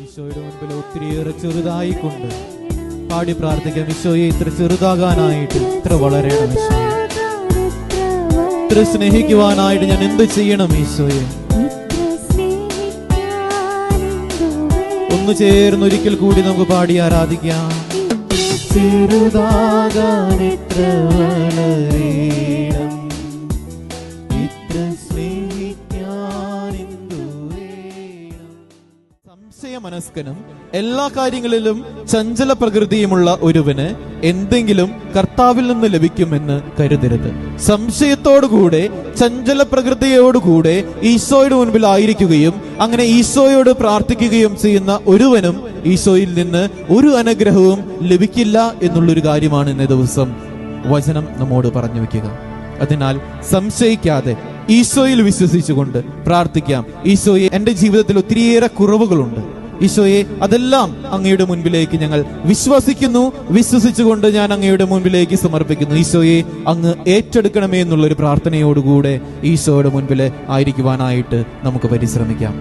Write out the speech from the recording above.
ഈശോയുടെ മുൻപിൽ ഒത്തിരിയേറെ ചെറുതായിക്കൊണ്ട് പാടി പ്രാർത്ഥിക്കാം. ഈശോയെ ഇത്ര ചെറുതാകാനായിട്ട് ഇത്ര വളരണം, ഈശോയെ ഇത്ര സ്നേഹിക്കുവാനായിട്ട് ഞാൻ എന്ത് ചെയ്യണം ഈശോയെ? ഒന്ന് ചേർന്ന് ഒരിക്കൽ കൂടി നമുക്ക് പാടി ആരാധിക്കാം. ചെറുതാകാൻ ഇത്ര വളരണം, ഇത്ര സ്നേഹിക്കാൻ എന്തു വേണം. സംശയമനസ്കനും എല്ലാ കാര്യങ്ങളിലും ചഞ്ചല പ്രകൃതിയുമുള്ള ഒരുവന് എന്തെങ്കിലും കർത്താവിൽ നിന്ന് ലഭിക്കുമെന്ന് കരുതരുത്. സംശയത്തോടുകൂടെ ചഞ്ചല പ്രകൃതിയോടുകൂടെ ഈശോയുടെ മുൻപിൽ ആയിരിക്കുകയും അങ്ങനെ ഈശോയോട് പ്രാർത്ഥിക്കുകയും ചെയ്യുന്ന ഒരുവനും ഈശോയിൽ നിന്ന് ഒരു അനുഗ്രഹവും ലഭിക്കില്ല എന്നുള്ളൊരു കാര്യമാണ് ഇന്നേ ദിവസം വചനം നമ്മോട് പറഞ്ഞു വെക്കുക. അതിനാൽ സംശയിക്കാതെ ഈശോയിൽ വിശ്വസിച്ചുകൊണ്ട് പ്രാർത്ഥിക്കാം. ഈശോയെ, എൻ്റെ ജീവിതത്തിൽ ഒത്തിരിയേറെ കുറവുകളുണ്ട് ഈശോയെ, അതെല്ലാം അങ്ങയുടെ മുൻപിലേക്ക് ഞങ്ങൾ വിശ്വസിച്ചുകൊണ്ട് ഞാൻ അങ്ങയുടെ മുൻപിലേക്ക് സമർപ്പിക്കുന്നു. ഈശോയെ, അങ്ങ് ഏറ്റെടുക്കണമേ എന്നുള്ളൊരു പ്രാർത്ഥനയോടുകൂടെ ഈശോയുടെ മുൻപിൽ ആയിരിക്കുവാനായിട്ട് നമുക്ക് പരിശ്രമിക്കാം.